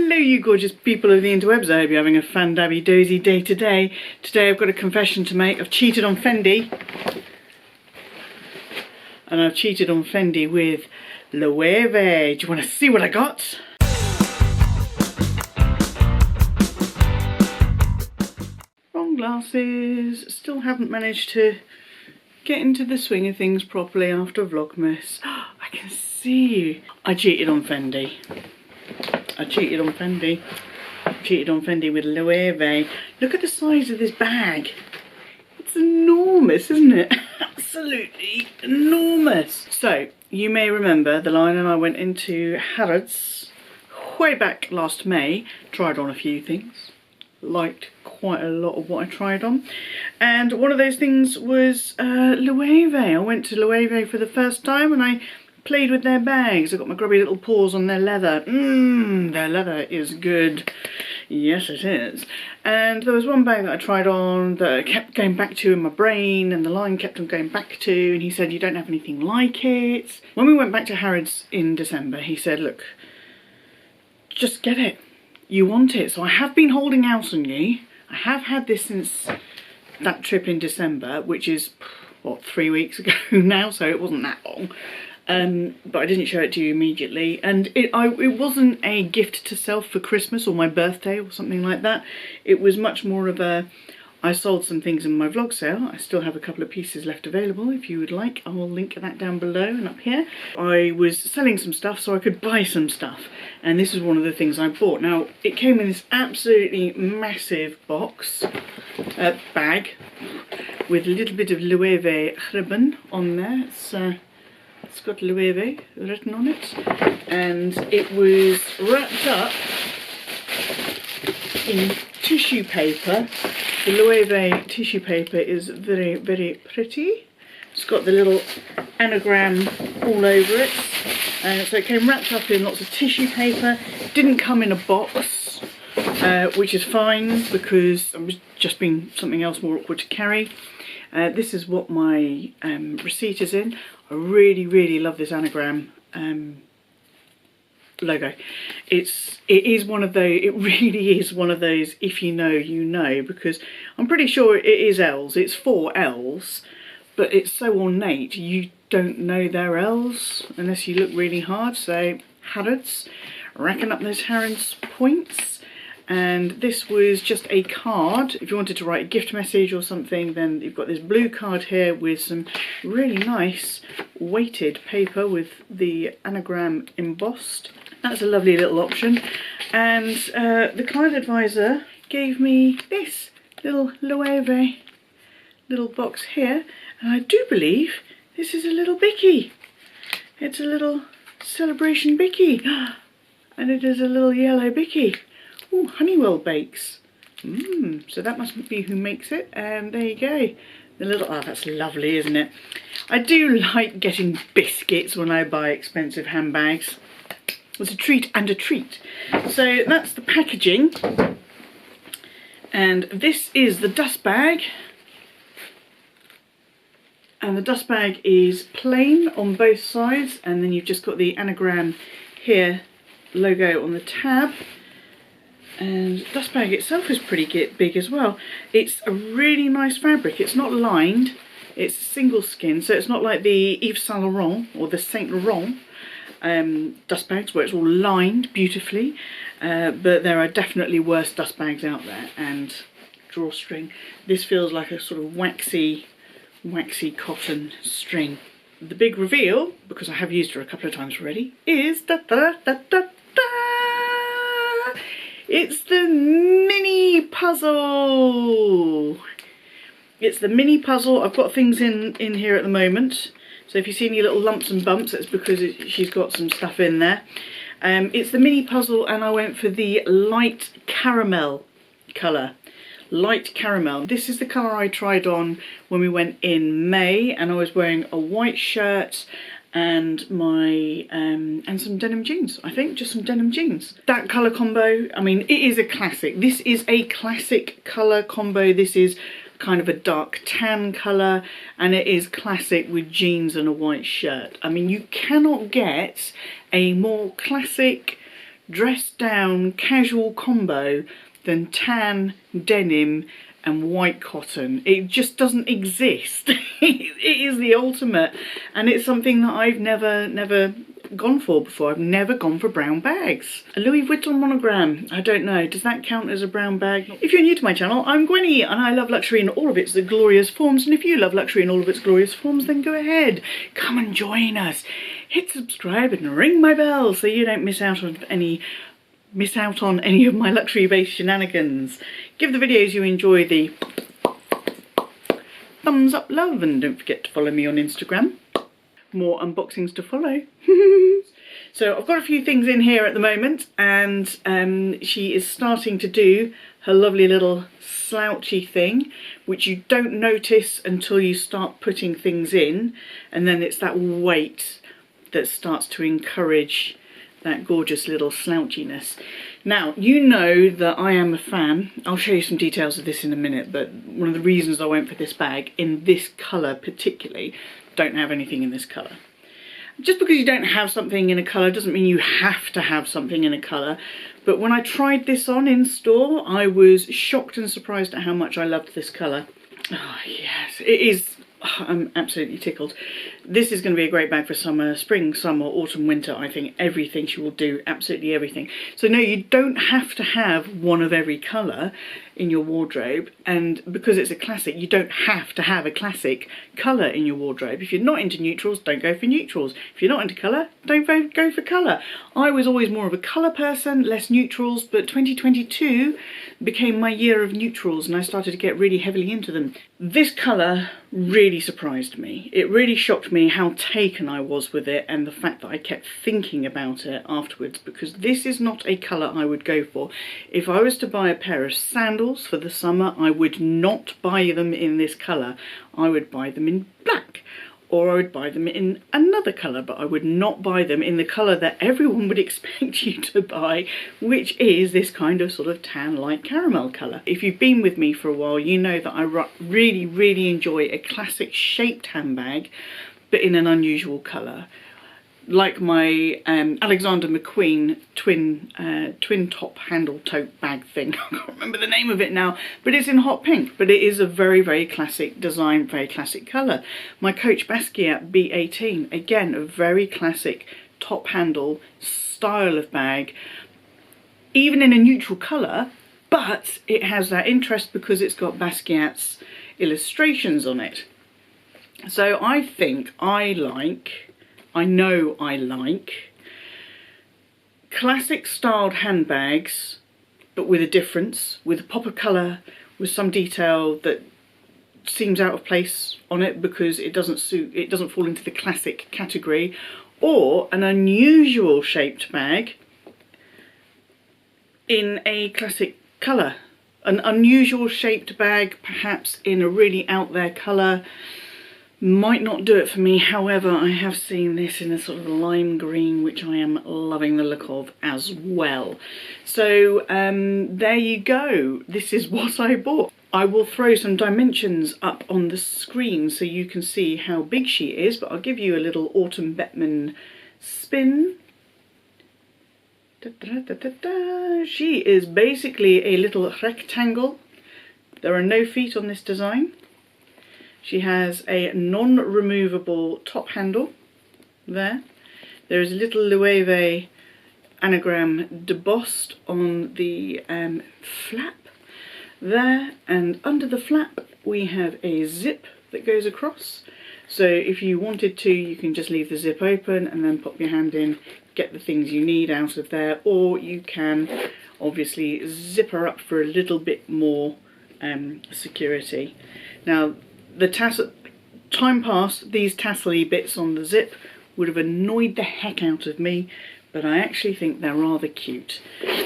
Hello you gorgeous people of the interwebs, I hope you're having a fan-dabby dozy day today. Today I've got a confession to make. I've cheated on Fendi. And I've cheated on Fendi with Loewe. Do you want to see what I got? Wrong glasses. Still haven't managed to get into the swing of things properly after Vlogmas. I can see you. I cheated on Fendi. I cheated on Fendi with Loewe. Look at the size of this bag. It's enormous, isn't it? Absolutely enormous. So, you may remember the line and I went into Harrods way back last May, tried on a few things, liked quite a lot of what I tried on. And one of those things was Loewe. I went to Loewe for the first time and I played with their bags. I got my grubby little paws on their leather. Their leather is good. Yes, it is. And there was one bag that I tried on that I kept going back to in my brain, and the line kept on going back to, and he said, you don't have anything like it. When we went back to Harrods in December, he said, look, just get it. You want it. So I have been holding out on you. I have had this since that trip in December, which is, what, 3 weeks ago now, so it wasn't that long. But I didn't show it to you immediately, and it wasn't a gift to self for Christmas or my birthday or something like that. It was much more of a, I sold some things in my vlog sale. I still have a couple of pieces left available if you would like. I will link that down below and up here. I was selling some stuff so I could buy some stuff, and this is one of the things I bought. Now, it came in this absolutely massive box, bag, with a little bit of Loewe ribbon on there. It's got Loewe written on it, and it was wrapped up in tissue paper. The Loewe tissue paper is very, very pretty. It's got the little anagram all over it, and so it came wrapped up in lots of tissue paper. It didn't come in a box, which is fine because it was just being something else more awkward to carry. This is what my receipt is in. I really, really love this anagram logo. It is one of those, it really is one of those, if you know, you know, because I'm pretty sure it is L's. It's 4 L's, but it's so ornate, you don't know they're L's unless you look really hard. So, Harrods, racking up those Harrods points. And this was just a card. If you wanted to write a gift message or something, then you've got this blue card here with some really nice weighted paper with the anagram embossed. That's a lovely little option. And the client advisor gave me this little Loewe little box here. And I do believe this is a little bicky. It's a little celebration bicky. And it is a little yellow bicky. Oh, Honeywell bakes. So that must be who makes it. And there you go. The little, oh, that's lovely, isn't it? I do like getting biscuits when I buy expensive handbags. It's a treat and a treat. So that's the packaging. And this is the dust bag. And the dust bag is plain on both sides. And then you've just got the anagram here, logo on the tab. And the dust bag itself is pretty big as well. It's a really nice fabric. It's not lined, it's single skin, so it's not like the Yves Saint Laurent or the Saint Laurent dust bags where it's all lined beautifully. But there are definitely worse dust bags out there. And drawstring. This feels like a sort of waxy cotton string. The big reveal, because I have used her a couple of times already, is it's the mini puzzle. It's the mini puzzle. I've got things in here at the moment. So if you see any little lumps and bumps, it's because she's got some stuff in there. It's the mini puzzle, and I went for the light caramel colour. Light caramel. This is the colour I tried on when we went in May, and I was wearing a white shirt and my and some denim jeans. I think just some denim jeans. That colour combo, I mean, it is a classic. This is a classic colour combo. This is kind of a dark tan colour, and it is classic with jeans and a white shirt. I mean, you cannot get a more classic dress down casual combo than tan denim and white cotton. It just doesn't exist. It is the ultimate, and it's something that I've never gone for before. I've never gone for brown bags. A Louis Vuitton monogram, I don't know, does that count as a brown bag? If you're new to my channel, I'm Gwenny and I love luxury in all of its glorious forms, and if you love luxury in all of its glorious forms, then go ahead, come and join us. Hit subscribe and ring my bell so you don't miss out on any of my luxury based shenanigans. Give the videos you enjoy the thumbs up love, and don't forget to follow me on Instagram. More unboxings to follow. So I've got a few things in here at the moment, and she is starting to do her lovely little slouchy thing, which you don't notice until you start putting things in, and then it's that weight that starts to encourage that gorgeous little slouchiness. Now, you know that I am a fan. I'll show you some details of this in a minute, but one of the reasons I went for this bag in this colour particularly, don't have anything in this colour. Just because you don't have something in a colour doesn't mean you have to have something in a colour, but when I tried this on in store, I was shocked and surprised at how much I loved this colour. Oh yes, it is. I'm absolutely tickled. This is going to be a great bag for summer, spring, summer, autumn, winter. I think everything she will do, absolutely everything. So no, you don't have to have one of every colour in your wardrobe, and because it's a classic, you don't have to have a classic colour in your wardrobe. If you're not into neutrals, don't go for neutrals. If you're not into colour, don't go for colour. I was always more of a colour person, less neutrals, but 2022 became my year of neutrals and I started to get really heavily into them. This colour really surprised me. It really shocked me how taken I was with it, and the fact that I kept thinking about it afterwards, because this is not a colour I would go for. If I was to buy a pair of sandals for the summer, I would not buy them in this colour. I would buy them in black, or I would buy them in another colour, but I would not buy them in the colour that everyone would expect you to buy, which is this kind of sort of tan light caramel colour. If you've been with me for a while, you know that I really enjoy a classic shaped handbag, but in an unusual colour. Like my Alexander McQueen twin top handle tote bag thing. I can't remember the name of it now, but it's in hot pink, but it is a very classic design, very classic colour. My Coach Basquiat B18, again a very classic top handle style of bag, even in a neutral colour, but it has that interest because it's got Basquiat's illustrations on it. So I think I know I like classic styled handbags, but with a difference, with a pop of colour, with some detail that seems out of place on it because it doesn't fall into the classic category, or an unusual shaped bag in a classic colour. An unusual shaped bag, perhaps in a really out there colour, might not do it for me. However, I have seen this in a sort of lime green, which I am loving the look of as well. So there you go. This is what I bought. I will throw some dimensions up on the screen so you can see how big she is, but I'll give you a little Autumn Bettman spin. Da, da, da, da, da. She is basically a little rectangle. There are no feet on this design. She has a non-removable top handle there. There is a little Loewe anagram debossed on the flap there, and under the flap we have a zip that goes across. So if you wanted to, you can just leave the zip open and then pop your hand in, get the things you need out of there, or you can obviously zip her up for a little bit more security. Now, time past, these tassel-y bits on the zip would have annoyed the heck out of me, but I actually think they're rather cute.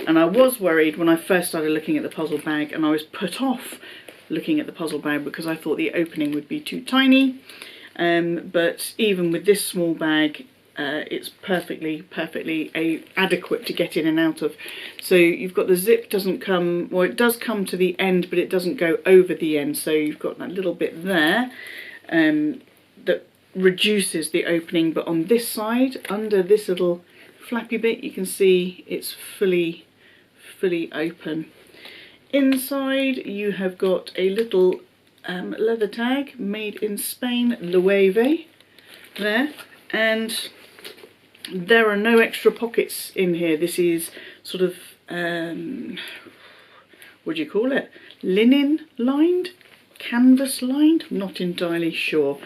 And I was worried when I first started looking at the puzzle bag, and I was put off looking at the puzzle bag because I thought the opening would be too tiny. But even with this small bag, it's perfectly adequate to get in and out of. So you've got the zip doesn't come, well, it does come to the end, but it doesn't go over the end. So you've got that little bit there that reduces the opening. But on this side, under this little flappy bit, you can see it's fully open. Inside you have got a little leather tag, made in Spain, Loewe, there, and there are no extra pockets in here. This is sort of, what do you call it? Linen lined? Canvas lined? I'm not entirely sure.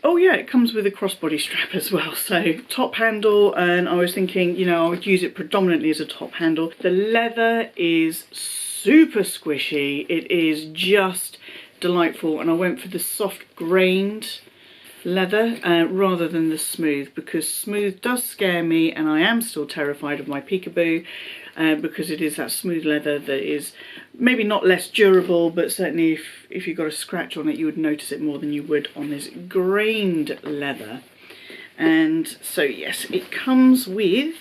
Oh yeah, it comes with a crossbody strap as well. So top handle, and I was thinking, you know, I would use it predominantly as a top handle. The leather is super squishy. It is just delightful, and I went for the soft grained leather rather than the smooth, because smooth does scare me, and I am still terrified of my peekaboo because it is that smooth leather that is maybe not less durable, but certainly if you got a scratch on it you would notice it more than you would on this grained leather. And so yes, it comes with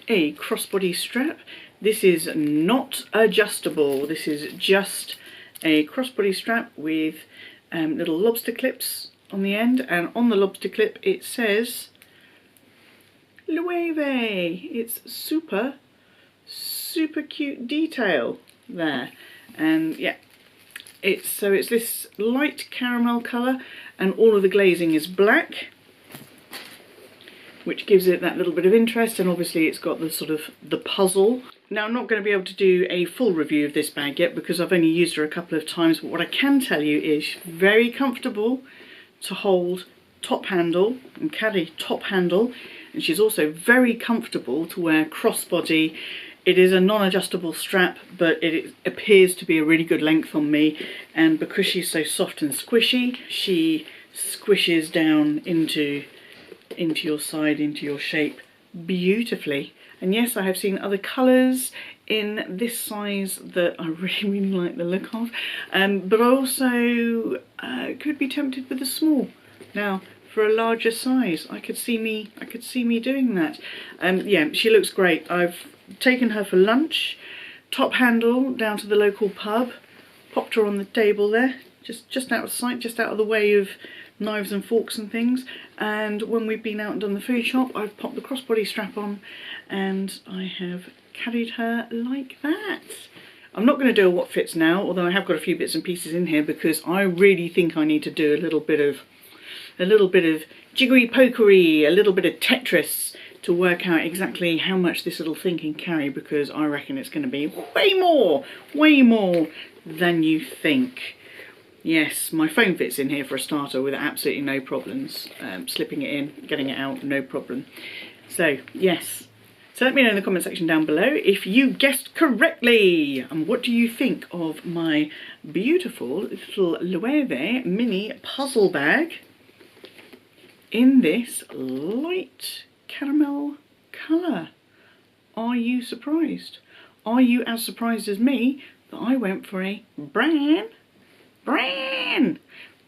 a crossbody strap. This is not adjustable, this is just a crossbody strap with little lobster clips on the end, and on the lobster clip it says Loewe. It's super cute detail there. And yeah, it's this light caramel colour, and all of the glazing is black, which gives it that little bit of interest, and obviously it's got the sort of the puzzle. Now I'm not going to be able to do a full review of this bag yet because I've only used her a couple of times, but what I can tell you is she's very comfortable to hold top handle and carry top handle, and she's also very comfortable to wear crossbody. It is a non-adjustable strap, but it appears to be a really good length on me, and because she's so soft and squishy, she squishes down into your side, into your shape beautifully. And yes, I have seen other colours in this size that I really like the look of, but I also could be tempted with a small. Now, for a larger size, I could see me doing that. Yeah, she looks great. I've taken her for lunch, top handle down to the local pub, popped her on the table there, just out of sight, just out of the way of knives and forks and things. And when we've been out and done the food shop, I've popped the crossbody strap on and I have carried her like that. I'm not going to do a what fits now, although I have got a few bits and pieces in here because I really think I need to do a little bit of jiggery pokery, a little bit of Tetris to work out exactly how much this little thing can carry, because I reckon it's going to be way more than you think. Yes, my phone fits in here for a starter with absolutely no problems. Slipping it in, getting it out, no problem. So yes, so let me know in the comment section down below if you guessed correctly, and what do you think of my beautiful little Loewe mini puzzle bag in this light caramel colour. Are you surprised? Are you as surprised as me that I went for a brown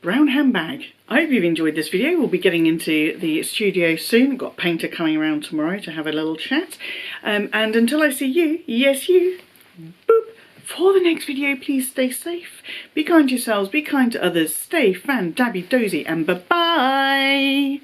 handbag? I hope you've enjoyed this video. We'll be getting into the studio soon. Got a painter coming around tomorrow to have a little chat. And until I see you, yes you, boop, for the next video, please stay safe, be kind to yourselves, be kind to others, stay fan-dabby-dozy, and bye-bye!